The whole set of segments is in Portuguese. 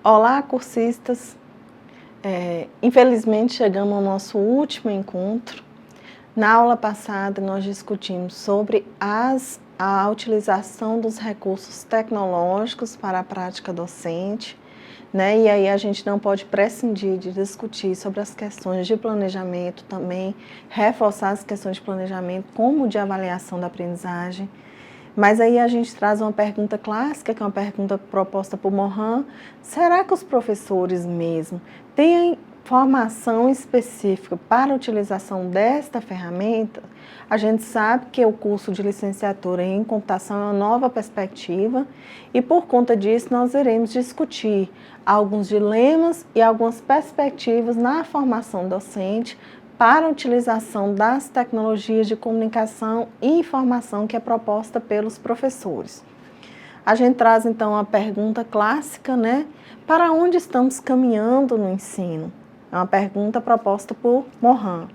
Olá, cursistas! Infelizmente chegamos ao nosso último encontro. Na aula passada nós discutimos sobre a utilização dos recursos tecnológicos para a prática docente, né? E aí a gente não pode prescindir de discutir sobre as questões de planejamento também, reforçar as questões de planejamento como de avaliação da aprendizagem. Mas aí a gente traz uma pergunta clássica, que é uma pergunta proposta por Morin: será que os professores mesmo têm formação específica para a utilização desta ferramenta? A gente sabe que o curso de licenciatura em computação é uma nova perspectiva e por conta disso nós iremos discutir alguns dilemas e algumas perspectivas na formação docente para a utilização das tecnologias de comunicação e informação que é proposta pelos professores. A gente traz então a pergunta clássica, né? Para onde estamos caminhando no ensino? É uma pergunta proposta por Morin.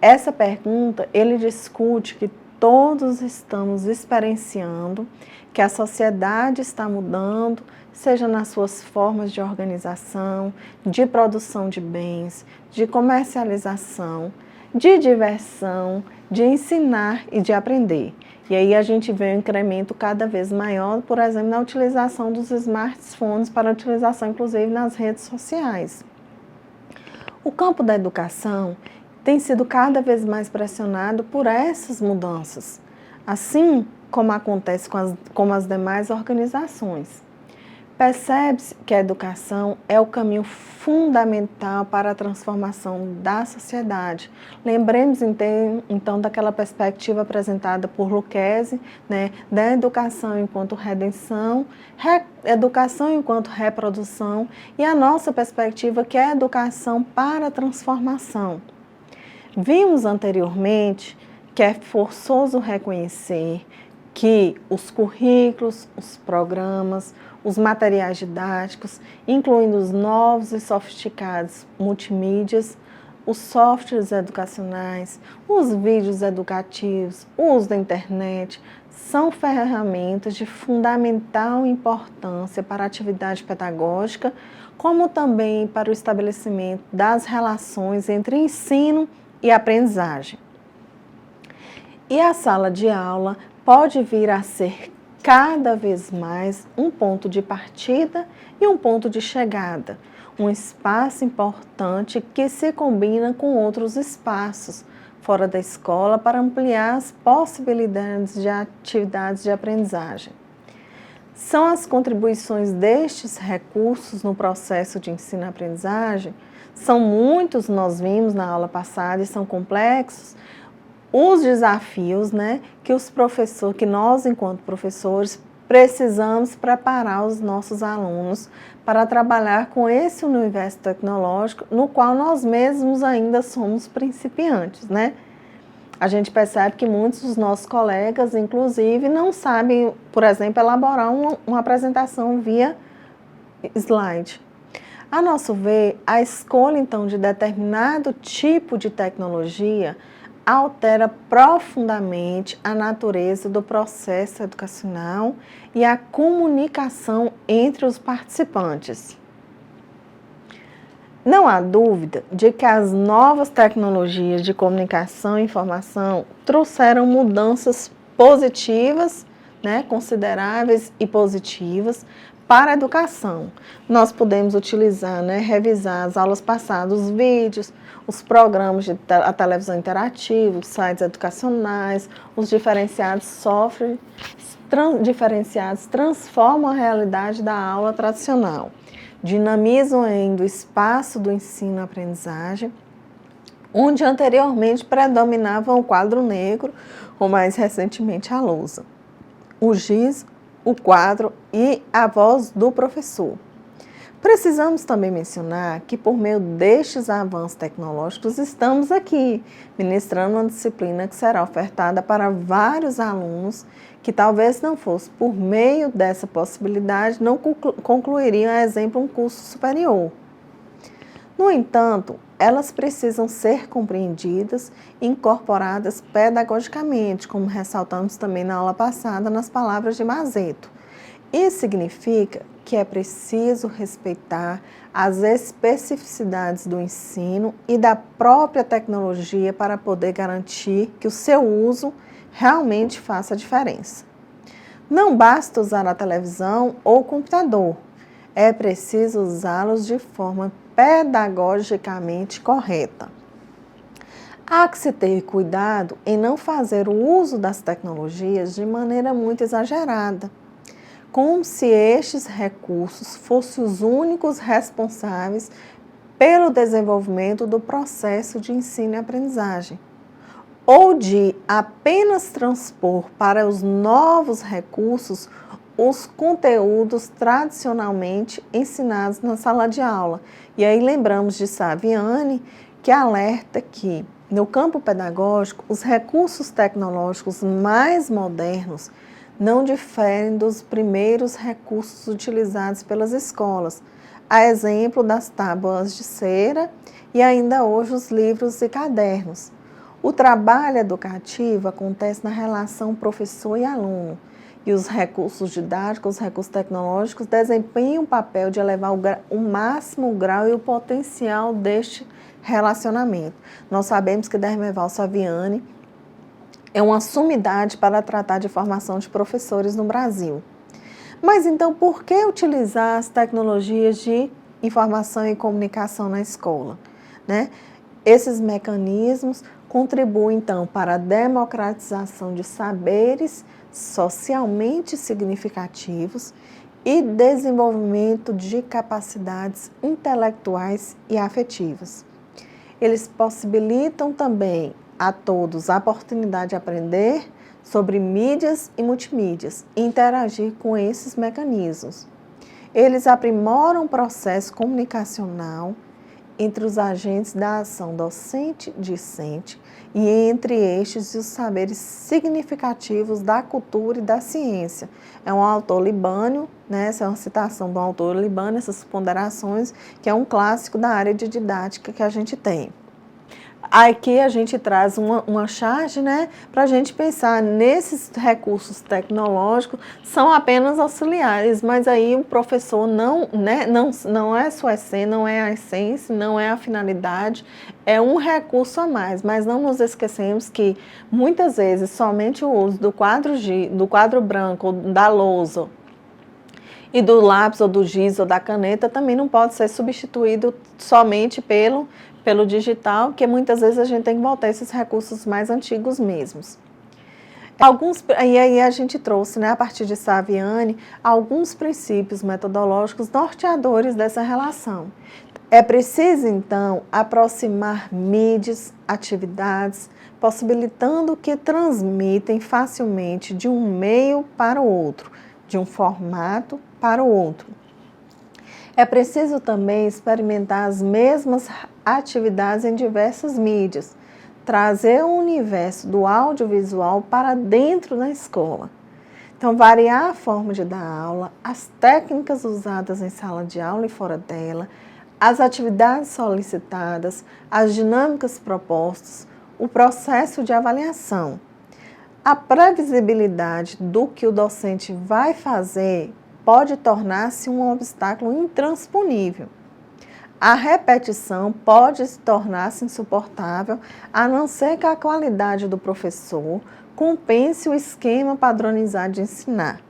Essa pergunta, ele discute que todos estamos experienciando, que a sociedade está mudando, seja nas suas formas de organização, de produção de bens, de comercialização, de diversão, de ensinar e de aprender. E aí a gente vê um incremento cada vez maior, por exemplo, na utilização dos smartphones para utilização, inclusive, nas redes sociais. O campo da educação tem sido cada vez mais pressionado por essas mudanças, assim como acontece com as demais organizações. Percebe-se que a educação é o caminho fundamental para a transformação da sociedade. Lembremos então daquela perspectiva apresentada por Lucchesi, né, da educação enquanto redenção, educação enquanto reprodução, e a nossa perspectiva que é a educação para a transformação. Vimos anteriormente que é forçoso reconhecer que os currículos, os programas, os materiais didáticos, incluindo os novos e sofisticados multimídias, os softwares educacionais, os vídeos educativos, o uso da internet, são ferramentas de fundamental importância para a atividade pedagógica, como também para o estabelecimento das relações entre ensino e aprendizagem. E a sala de aula pode vir a ser cada vez mais um ponto de partida e um ponto de chegada, um espaço importante que se combina com outros espaços fora da escola para ampliar as possibilidades de atividades de aprendizagem. São as contribuições destes recursos no processo de ensino-aprendizagem, são muitos, nós vimos na aula passada, e são complexos, os desafios, né, que nós, enquanto professores, precisamos preparar os nossos alunos para trabalhar com esse universo tecnológico no qual nós mesmos ainda somos principiantes, né? A gente percebe que muitos dos nossos colegas, inclusive, não sabem, por exemplo, elaborar uma apresentação via slide. A nosso ver, a escolha, então, de determinado tipo de tecnologia altera profundamente a natureza do processo educacional e a comunicação entre os participantes. Não há dúvida de que as novas tecnologias de comunicação e informação trouxeram mudanças positivas, né, consideráveis e positivas para a educação. Nós podemos utilizar, né, revisar as aulas passadas, os vídeos, os programas a televisão interativa, os sites educacionais, os diferenciados softwares diferenciados transformam a realidade da aula tradicional, dinamizam ainda o espaço do ensino-aprendizagem, onde anteriormente predominavam o quadro negro, ou mais recentemente a lousa, o giz, o quadro e a voz do professor. Precisamos também mencionar que, por meio destes avanços tecnológicos, estamos aqui ministrando uma disciplina que será ofertada para vários alunos que talvez não fosse por meio dessa possibilidade, não concluiriam, a exemplo, um curso superior. No entanto, elas precisam ser compreendidas e incorporadas pedagogicamente, como ressaltamos também na aula passada nas palavras de Mazeto. Isso significa que é preciso respeitar as especificidades do ensino e da própria tecnologia para poder garantir que o seu uso realmente faça diferença. Não basta usar a televisão ou o computador, é preciso usá-los de forma pedagogicamente correta. Há que se ter cuidado em não fazer o uso das tecnologias de maneira muito exagerada, como se estes recursos fossem os únicos responsáveis pelo desenvolvimento do processo de ensino e aprendizagem, ou de apenas transpor para os novos recursos os conteúdos tradicionalmente ensinados na sala de aula. E aí lembramos de Saviani, que alerta que, no campo pedagógico, os recursos tecnológicos mais modernos não diferem dos primeiros recursos utilizados pelas escolas, a exemplo das tábuas de cera e ainda hoje os livros e cadernos. O trabalho educativo acontece na relação professor e aluno, e os recursos didáticos, os recursos tecnológicos desempenham o papel de elevar o máximo grau e o potencial deste relacionamento. Nós sabemos que Dermeval Saviani é uma sumidade para tratar de formação de professores no Brasil. Mas então, por que utilizar as tecnologias de informação e comunicação na escola, né? Esses mecanismos contribuem, então, para a democratização de saberes socialmente significativos e desenvolvimento de capacidades intelectuais e afetivas. Eles possibilitam também a todos a oportunidade de aprender sobre mídias e multimídias e interagir com esses mecanismos. Eles aprimoram o processo comunicacional entre os agentes da ação docente-discente e entre estes os saberes significativos da cultura e da ciência. É um autor libânio, né? Essa é uma citação do autor libânio, essas ponderações, que é um clássico da área de didática que a gente tem. Aqui a gente traz uma charge, né, para a gente pensar nesses recursos tecnológicos, são apenas auxiliares, mas aí o professor não é sua essência, não é a essência, não é a finalidade, é um recurso a mais, mas não nos esquecemos que muitas vezes somente o uso do quadro branco, ou da lousa, e do lápis, ou do giz, ou da caneta, também não pode ser substituído somente pelo digital, que muitas vezes a gente tem que voltar a esses recursos mais antigos mesmos. E aí a gente trouxe, né, a partir de Saviani, alguns princípios metodológicos norteadores dessa relação. É preciso, então, aproximar mídias, atividades, possibilitando que transmitem facilmente de um meio para o outro, de um formato para o outro. É preciso também experimentar as mesmas atividades em diversas mídias, trazer o universo do audiovisual para dentro da escola. Então, variar a forma de dar aula, as técnicas usadas em sala de aula e fora dela, as atividades solicitadas, as dinâmicas propostas, o processo de avaliação. A previsibilidade do que o docente vai fazer pode tornar-se um obstáculo intransponível. A repetição pode se tornar-se insuportável, a não ser que a qualidade do professor compense o esquema padronizado de ensinar.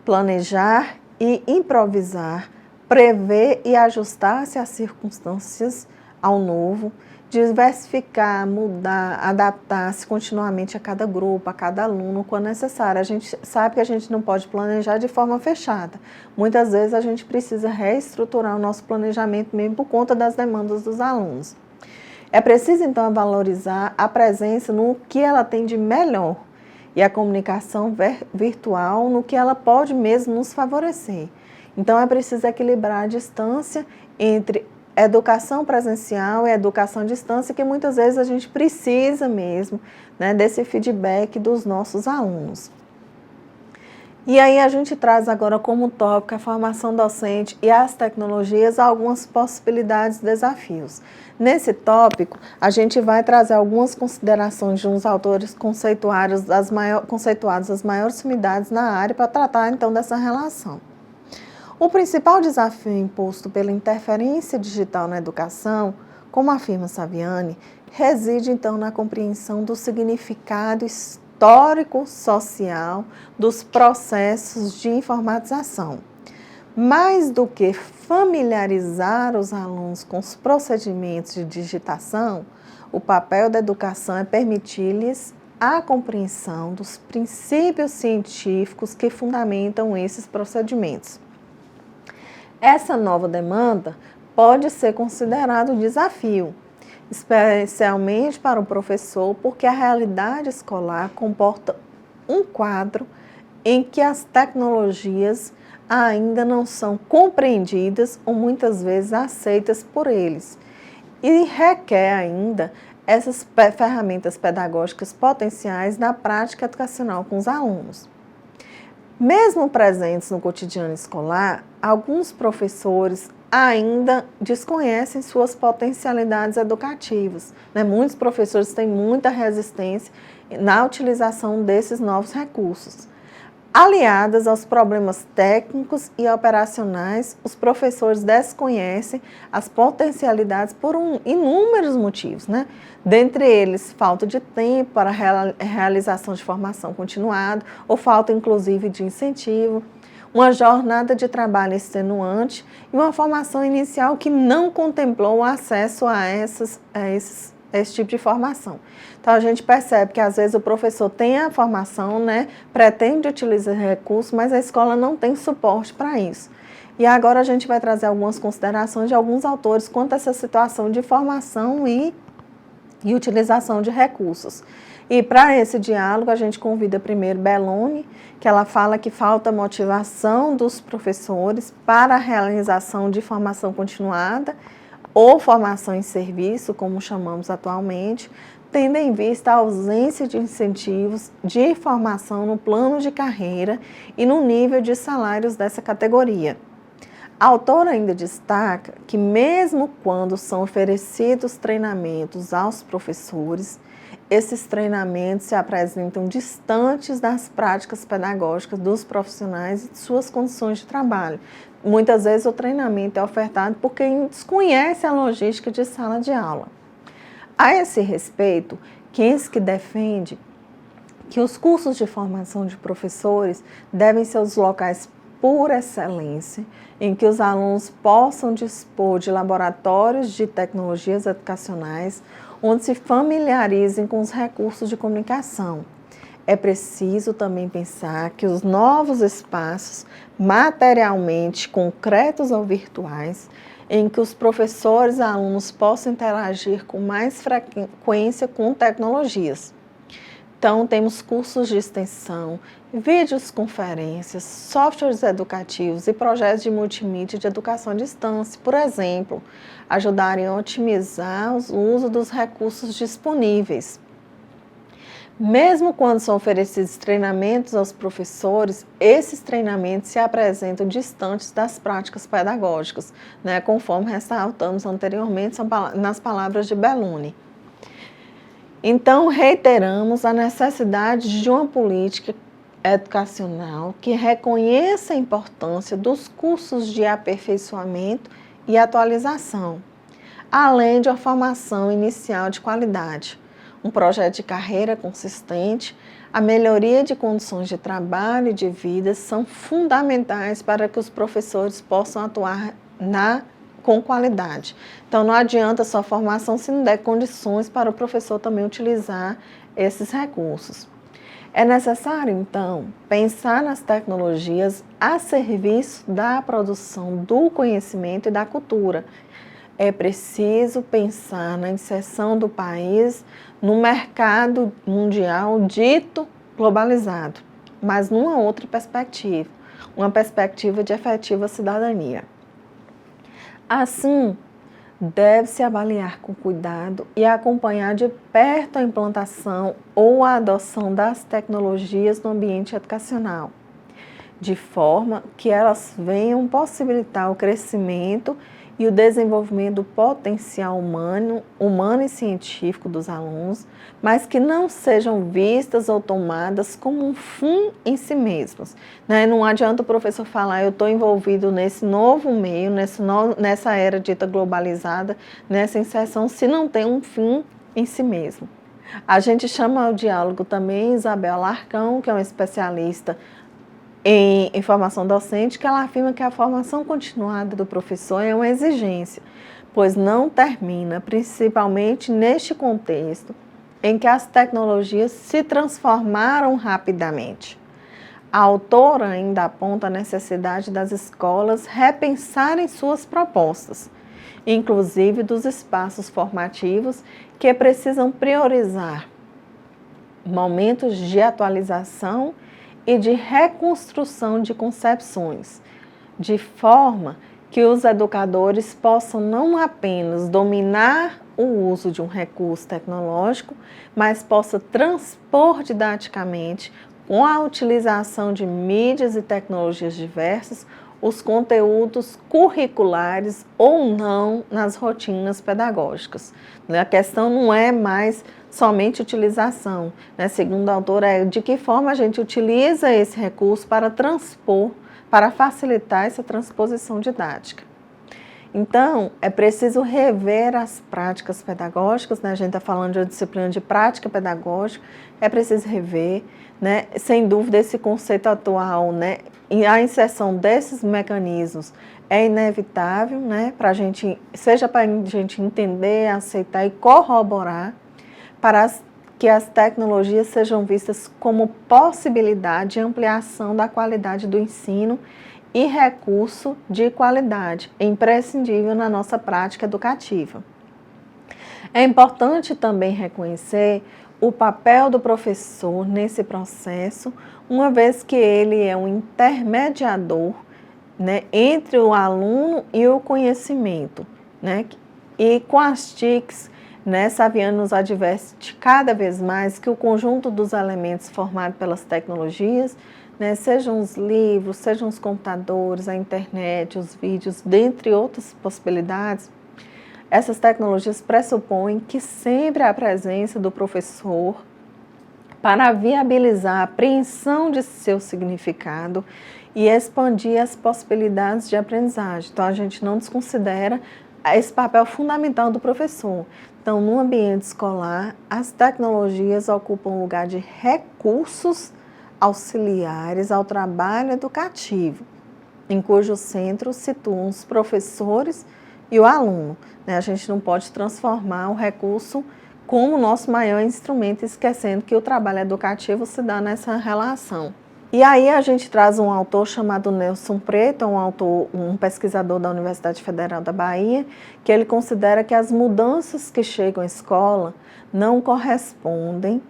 Planejar e improvisar, prever e ajustar-se às circunstâncias, ao novo, diversificar, mudar, adaptar-se continuamente a cada grupo, a cada aluno, quando necessário. A gente sabe que a gente não pode planejar de forma fechada. Muitas vezes a gente precisa reestruturar o nosso planejamento mesmo por conta das demandas dos alunos. É preciso, então, valorizar a presença no que ela tem de melhor e a comunicação virtual no que ela pode mesmo nos favorecer. Então, é preciso equilibrar a distância entre educação presencial e educação à distância, que muitas vezes a gente precisa mesmo, né, desse feedback dos nossos alunos. E aí a gente traz agora como tópico a formação docente e as tecnologias, algumas possibilidades e desafios. Nesse tópico, a gente vai trazer algumas considerações de uns autores conceituados as maiores sumidades na área para tratar então dessa relação. O principal desafio imposto pela interferência digital na educação, como afirma Saviani, reside então na compreensão do significado histórico-social dos processos de informatização. Mais do que familiarizar os alunos com os procedimentos de digitação, o papel da educação é permitir-lhes a compreensão dos princípios científicos que fundamentam esses procedimentos. Essa nova demanda pode ser considerado um desafio, especialmente para o professor, porque a realidade escolar comporta um quadro em que as tecnologias ainda não são compreendidas ou muitas vezes aceitas por eles, e requer ainda essas ferramentas pedagógicas potenciais na prática educacional com os alunos. Mesmo presentes no cotidiano escolar, alguns professores ainda desconhecem suas potencialidades educativas, né? Muitos professores têm muita resistência na utilização desses novos recursos. Aliadas aos problemas técnicos e operacionais, os professores desconhecem as potencialidades por inúmeros motivos, né? Dentre eles, falta de tempo para a realização de formação continuada, ou falta, inclusive, de incentivo, uma jornada de trabalho extenuante e uma formação inicial que não contemplou o acesso a esse tipo de formação. Então, a gente percebe que, às vezes, o professor tem a formação, né, pretende utilizar recursos, mas a escola não tem suporte para isso. E agora a gente vai trazer algumas considerações de alguns autores quanto a essa situação de formação e utilização de recursos. E para esse diálogo, a gente convida primeiro Belloni, que ela fala que falta motivação dos professores para a realização de formação continuada, ou formação em serviço, como chamamos atualmente, tendo em vista a ausência de incentivos de formação no plano de carreira e no nível de salários dessa categoria. A autora ainda destaca que, mesmo quando são oferecidos treinamentos aos professores, esses treinamentos se apresentam distantes das práticas pedagógicas dos profissionais e de suas condições de trabalho. Muitas vezes o treinamento é ofertado por quem desconhece a logística de sala de aula. A esse respeito, Kinsky defende que os cursos de formação de professores devem ser os locais por excelência em que os alunos possam dispor de laboratórios de tecnologias educacionais onde se familiarizem com os recursos de comunicação. É preciso também pensar que os novos espaços, materialmente concretos ou virtuais, em que os professores e alunos possam interagir com mais frequência com tecnologias. Então, temos cursos de extensão, videoconferências, softwares educativos e projetos de multimídia de educação à distância, por exemplo, ajudarem a otimizar o uso dos recursos disponíveis. Mesmo quando são oferecidos treinamentos aos professores, esses treinamentos se apresentam distantes das práticas pedagógicas, né, conforme ressaltamos anteriormente nas palavras de Belloni. Então, reiteramos a necessidade de uma política educacional que reconheça a importância dos cursos de aperfeiçoamento e atualização, além de uma formação inicial de qualidade, um projeto de carreira consistente, a melhoria de condições de trabalho e de vida são fundamentais para que os professores possam atuar com qualidade. Então, não adianta só formação se não der condições para o professor também utilizar esses recursos. É necessário, então, pensar nas tecnologias a serviço da produção do conhecimento e da cultura. É preciso pensar na inserção do país no mercado mundial dito globalizado, mas numa outra perspectiva, uma perspectiva de efetiva cidadania. Assim, deve-se avaliar com cuidado e acompanhar de perto a implantação ou a adoção das tecnologias no ambiente educacional, de forma que elas venham possibilitar o crescimento e o desenvolvimento do potencial humano e científico dos alunos, mas que não sejam vistas ou tomadas como um fim em si mesmos. Né? Não adianta o professor falar, eu estou envolvido nesse novo meio, nessa era dita globalizada, nessa inserção, se não tem um fim em si mesmo. A gente chama ao diálogo também Isabel Alarcão, que é uma especialista em formação docente, que ela afirma que a formação continuada do professor é uma exigência, pois não termina, principalmente neste contexto em que as tecnologias se transformaram rapidamente. A autora ainda aponta a necessidade das escolas repensarem suas propostas, inclusive dos espaços formativos que precisam priorizar momentos de atualização e de reconstrução de concepções, de forma que os educadores possam não apenas dominar o uso de um recurso tecnológico, mas possa transpor didaticamente, com a utilização de mídias e tecnologias diversas, os conteúdos curriculares ou não nas rotinas pedagógicas. A questão não é mais somente utilização, né? Segundo a autora, é de que forma a gente utiliza esse recurso para transpor, para facilitar essa transposição didática. Então, é preciso rever as práticas pedagógicas, né? A gente está falando de uma disciplina de prática pedagógica, é preciso rever, né? Sem dúvida, esse conceito atual, né? E a inserção desses mecanismos é inevitável, né? Seja para a gente entender, aceitar e corroborar, para que as tecnologias sejam vistas como possibilidade de ampliação da qualidade do ensino e recurso de qualidade, imprescindível na nossa prática educativa. É importante também reconhecer o papel do professor nesse processo, uma vez que ele é um intermediador, né, entre o aluno e o conhecimento, né, e com as TICs, né, Saviano nos adverte cada vez mais que o conjunto dos elementos formado pelas tecnologias, né, sejam os livros, sejam os computadores, a internet, os vídeos, dentre outras possibilidades, essas tecnologias pressupõem que sempre há a presença do professor para viabilizar a apreensão de seu significado e expandir as possibilidades de aprendizagem. Então, a gente não desconsidera esse papel fundamental do professor. Então, no ambiente escolar, as tecnologias ocupam um lugar de recursos auxiliares ao trabalho educativo, em cujo centro situam os professores e o aluno. A gente não pode transformar o recurso como nosso maior instrumento, esquecendo que o trabalho educativo se dá nessa relação. E aí a gente traz um autor chamado Nelson Preto, um pesquisador da Universidade Federal da Bahia, que ele considera que as mudanças que chegam à escola não correspondem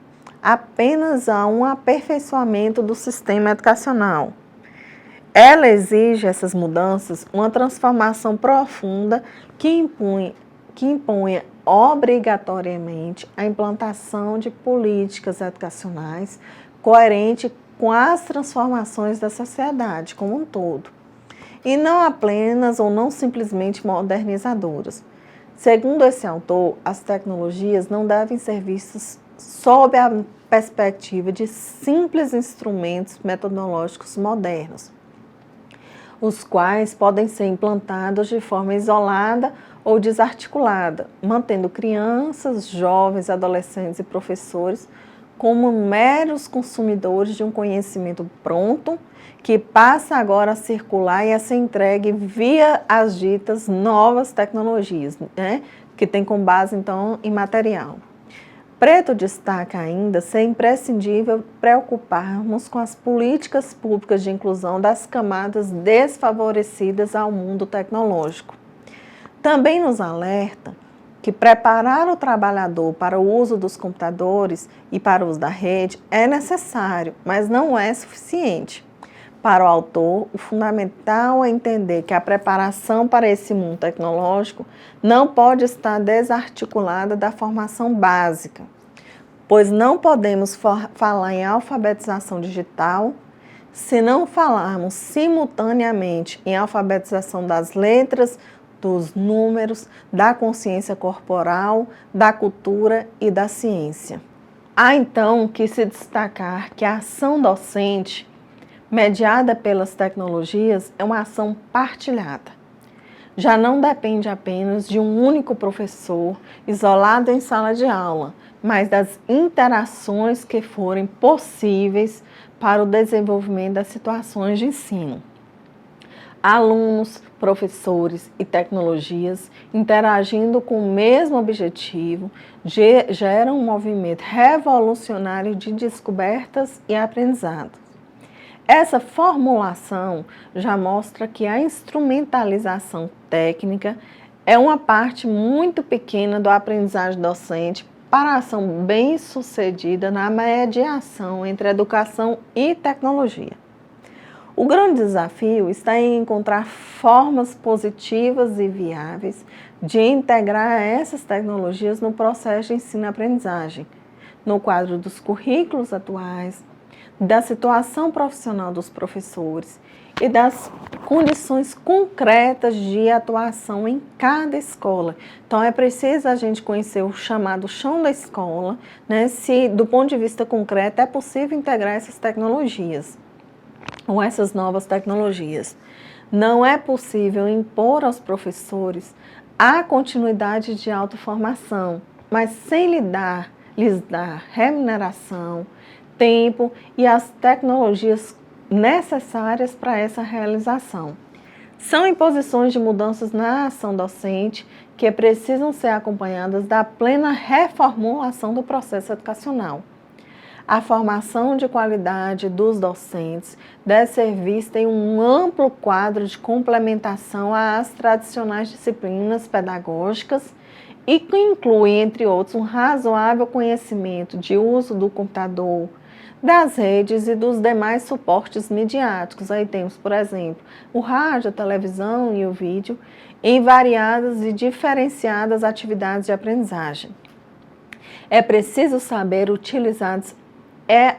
apenas a um aperfeiçoamento do sistema educacional. Ela exige, essas mudanças, uma transformação profunda que impunha obrigatoriamente a implantação de políticas educacionais coerentes com as transformações da sociedade como um todo, e não apenas ou não simplesmente modernizadoras. Segundo esse autor, as tecnologias não devem ser vistas sob a perspectiva de simples instrumentos metodológicos modernos, os quais podem ser implantados de forma isolada ou desarticulada, mantendo crianças, jovens, adolescentes e professores como meros consumidores de um conhecimento pronto, que passa agora a circular e a ser entregue via as ditas novas tecnologias, né? Que tem como base, então, imaterial. Preto destaca ainda ser imprescindível preocuparmos com as políticas públicas de inclusão das camadas desfavorecidas ao mundo tecnológico. Também nos alerta que preparar o trabalhador para o uso dos computadores e para o uso da rede é necessário, mas não é suficiente. Para o autor, o fundamental é entender que a preparação para esse mundo tecnológico não pode estar desarticulada da formação básica, pois não podemos falar em alfabetização digital se não falarmos simultaneamente em alfabetização das letras, dos números, da consciência corporal, da cultura e da ciência. Há então que se destacar que a ação docente, mediada pelas tecnologias, é uma ação partilhada. Já não depende apenas de um único professor isolado em sala de aula, mas das interações que forem possíveis para o desenvolvimento das situações de ensino. Alunos, professores e tecnologias interagindo com o mesmo objetivo geram um movimento revolucionário de descobertas e aprendizado. Essa formulação já mostra que a instrumentalização técnica é uma parte muito pequena do aprendizagem docente para a ação bem-sucedida na mediação entre educação e tecnologia. O grande desafio está em encontrar formas positivas e viáveis de integrar essas tecnologias no processo de ensino-aprendizagem, no quadro dos currículos atuais, da situação profissional dos professores e das condições concretas de atuação em cada escola. Então, é preciso a gente conhecer o chamado chão da escola, né, se do ponto de vista concreto é possível integrar essas tecnologias ou essas novas tecnologias. Não é possível impor aos professores a continuidade de autoformação, mas sem lhes dar remuneração, tempo e as tecnologias necessárias para essa realização. São imposições de mudanças na ação docente que precisam ser acompanhadas da plena reformulação do processo educacional. A formação de qualidade dos docentes deve ser vista em um amplo quadro de complementação às tradicionais disciplinas pedagógicas e que inclui, entre outros, um razoável conhecimento de uso do computador, das redes e dos demais suportes midiáticos. Aí temos, por exemplo, o rádio, a televisão e o vídeo em variadas e diferenciadas atividades de aprendizagem. É preciso saber utilizá-los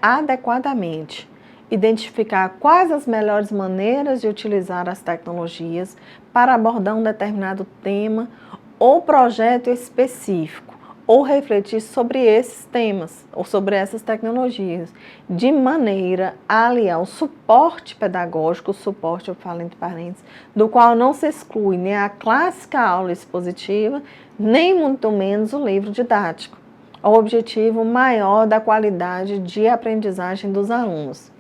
adequadamente, identificar quais as melhores maneiras de utilizar as tecnologias para abordar um determinado tema ou projeto específico, ou refletir sobre esses temas ou sobre essas tecnologias, de maneira a aliar o suporte pedagógico, o suporte, eu falo entre parênteses, do qual não se exclui nem a clássica aula expositiva, nem muito menos o livro didático, ao objetivo maior da qualidade de aprendizagem dos alunos.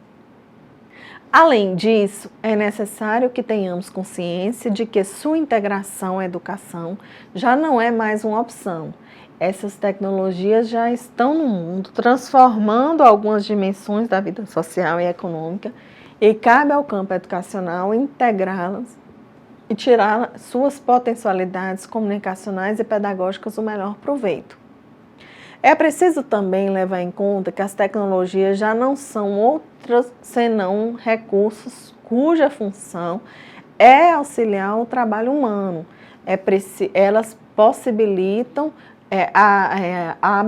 Além disso, é necessário que tenhamos consciência de que sua integração à educação já não é mais uma opção. Essas tecnologias já estão no mundo, transformando algumas dimensões da vida social e econômica, e cabe ao campo educacional integrá-las e tirar suas potencialidades comunicacionais e pedagógicas o melhor proveito. É preciso também levar em conta que as tecnologias já não são outras senão recursos cuja função é auxiliar o trabalho humano. Elas possibilitam a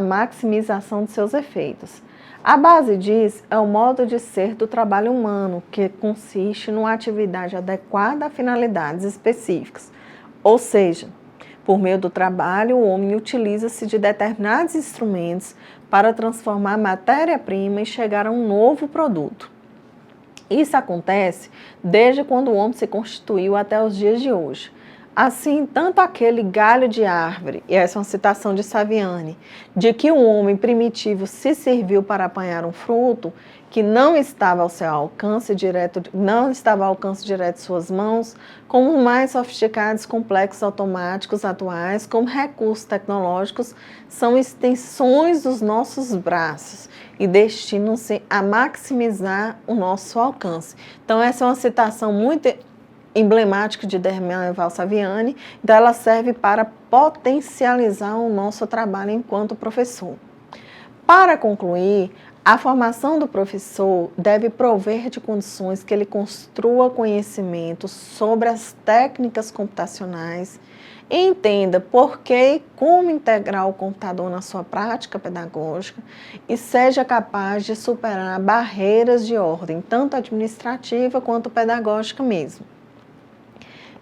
maximização de seus efeitos. A base disso é o modo de ser do trabalho humano, que consiste numa atividade adequada a finalidades específicas, ou seja, por meio do trabalho, o homem utiliza-se de determinados instrumentos para transformar matéria-prima e chegar a um novo produto. Isso acontece desde quando o homem se constituiu até os dias de hoje. Assim, tanto aquele galho de árvore, e essa é uma citação de Saviani, de que o homem primitivo se serviu para apanhar um fruto que não estava ao seu alcance direto, de suas mãos, como os mais sofisticados complexos automáticos atuais, como recursos tecnológicos, são extensões dos nossos braços e destinam-se a maximizar o nosso alcance. Então, essa é uma citação muito emblemática de Dermel Saviani, então ela serve para potencializar o nosso trabalho enquanto professor. Para concluir, a formação do professor deve prover de condições que ele construa conhecimento sobre as técnicas computacionais, entenda por que e como integrar o computador na sua prática pedagógica e seja capaz de superar barreiras de ordem, tanto administrativa quanto pedagógica mesmo.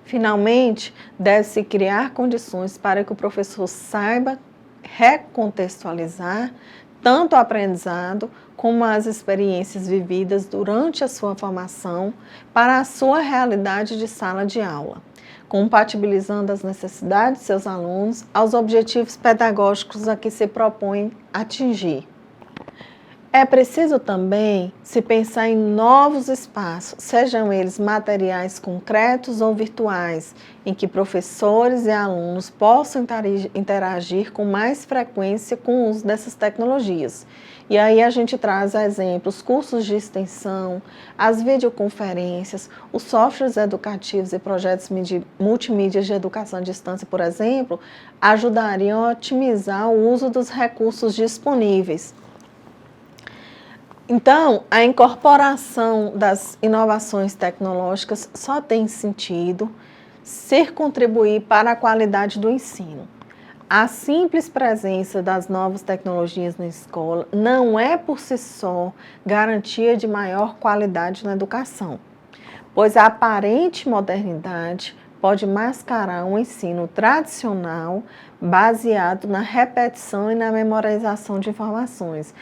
Finalmente, deve-se criar condições para que o professor saiba recontextualizar tanto o aprendizado como as experiências vividas durante a sua formação para a sua realidade de sala de aula, compatibilizando as necessidades de seus alunos aos objetivos pedagógicos a que se propõe atingir. É preciso também se pensar em novos espaços, sejam eles materiais concretos ou virtuais, em que professores e alunos possam interagir com mais frequência com o uso dessas tecnologias. E aí a gente traz exemplos, cursos de extensão, as videoconferências, os softwares educativos e projetos multimídias de educação à distância, por exemplo, ajudariam a otimizar o uso dos recursos disponíveis. Então, a incorporação das inovações tecnológicas só tem sentido se contribuir para a qualidade do ensino. A simples presença das novas tecnologias na escola não é por si só garantia de maior qualidade na educação, pois a aparente modernidade pode mascarar um ensino tradicional baseado na repetição e na memorização de informações.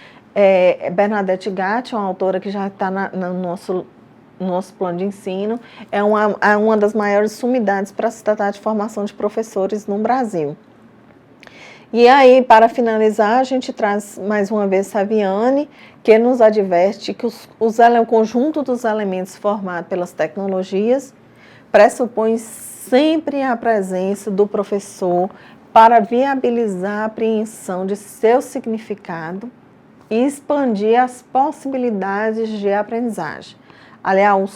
Bernadette Gatti, uma autora que já está no nosso plano de ensino, é uma das maiores sumidades para se tratar de formação de professores no Brasil. E aí, para finalizar, a gente traz mais uma vez Saviani, que nos adverte que o conjunto dos elementos formado pelas tecnologias pressupõe sempre a presença do professor para viabilizar a apreensão de seu significado e expandir as possibilidades de aprendizagem. Aliás, o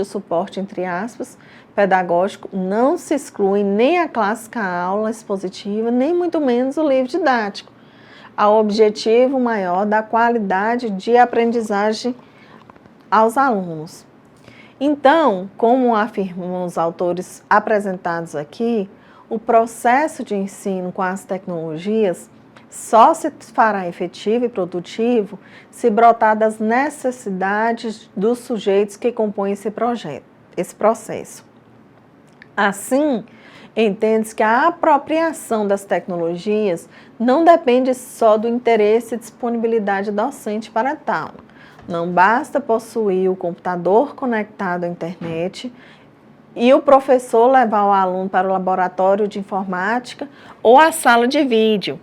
suporte entre aspas, pedagógico não se exclui nem a clássica aula expositiva, nem muito menos o livro didático, ao objetivo maior da qualidade de aprendizagem aos alunos. Então, como afirmam os autores apresentados aqui, o processo de ensino com as tecnologias só se fará efetivo e produtivo se brotar das necessidades dos sujeitos que compõem esse processo. Assim, entende-se que a apropriação das tecnologias não depende só do interesse e disponibilidade docente para tal. Não basta possuir o computador conectado à internet e o professor levar o aluno para o laboratório de informática ou a sala de vídeo.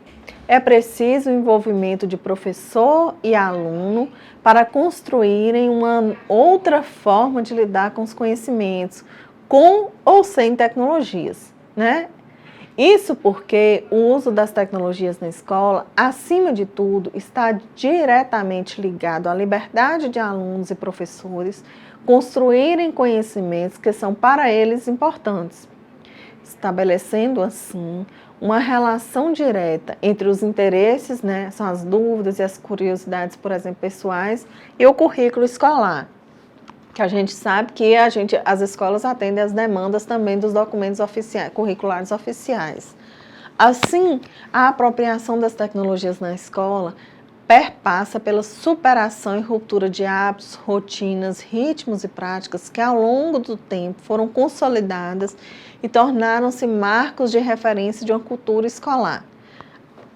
É preciso o envolvimento de professor e aluno para construírem uma outra forma de lidar com os conhecimentos, com ou sem tecnologias, né? Isso porque o uso das tecnologias na escola, acima de tudo, está diretamente ligado à liberdade de alunos e professores construírem conhecimentos que são para eles importantes, estabelecendo assim uma relação direta entre os interesses, né, são as dúvidas e as curiosidades, por exemplo, pessoais, e o currículo escolar, que a gente sabe que as escolas atendem às demandas também dos documentos curriculares oficiais. Assim, a apropriação das tecnologias na escola perpassa pela superação e ruptura de hábitos, rotinas, ritmos e práticas que ao longo do tempo foram consolidadas e tornaram-se marcos de referência de uma cultura escolar.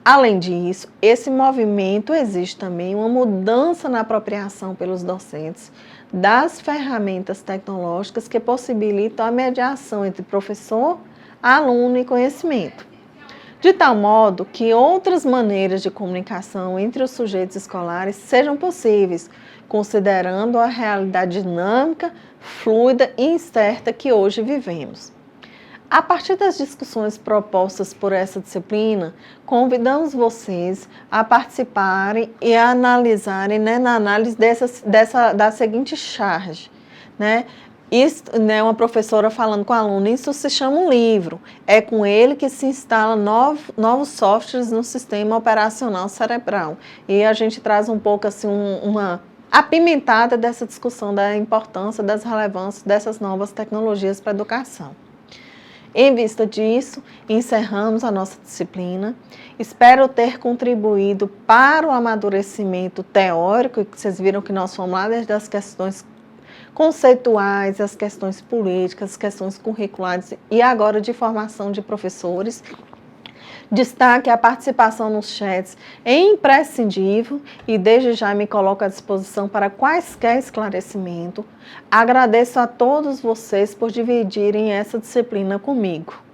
Além disso, esse movimento exige também uma mudança na apropriação pelos docentes das ferramentas tecnológicas que possibilitam a mediação entre professor, aluno e conhecimento, de tal modo que outras maneiras de comunicação entre os sujeitos escolares sejam possíveis, considerando a realidade dinâmica, fluida e incerta que hoje vivemos. A partir das discussões propostas por essa disciplina, convidamos vocês a participarem e a analisarem, né, na análise da seguinte charge, né? Isso, né, uma professora falando com o aluno, isso se chama um livro, é com ele que se instala novos softwares no sistema operacional cerebral. E a gente traz um pouco assim uma apimentada dessa discussão da importância, das relevâncias dessas novas tecnologias para a educação. Em vista disso, encerramos a nossa disciplina. Espero ter contribuído para o amadurecimento teórico, que vocês viram que nós fomos lá desde as questões conceituais, as questões políticas, as questões curriculares e agora de formação de professores. Destaque a participação nos chats é imprescindível e desde já me coloco à disposição para quaisquer esclarecimento. Agradeço a todos vocês por dividirem essa disciplina comigo.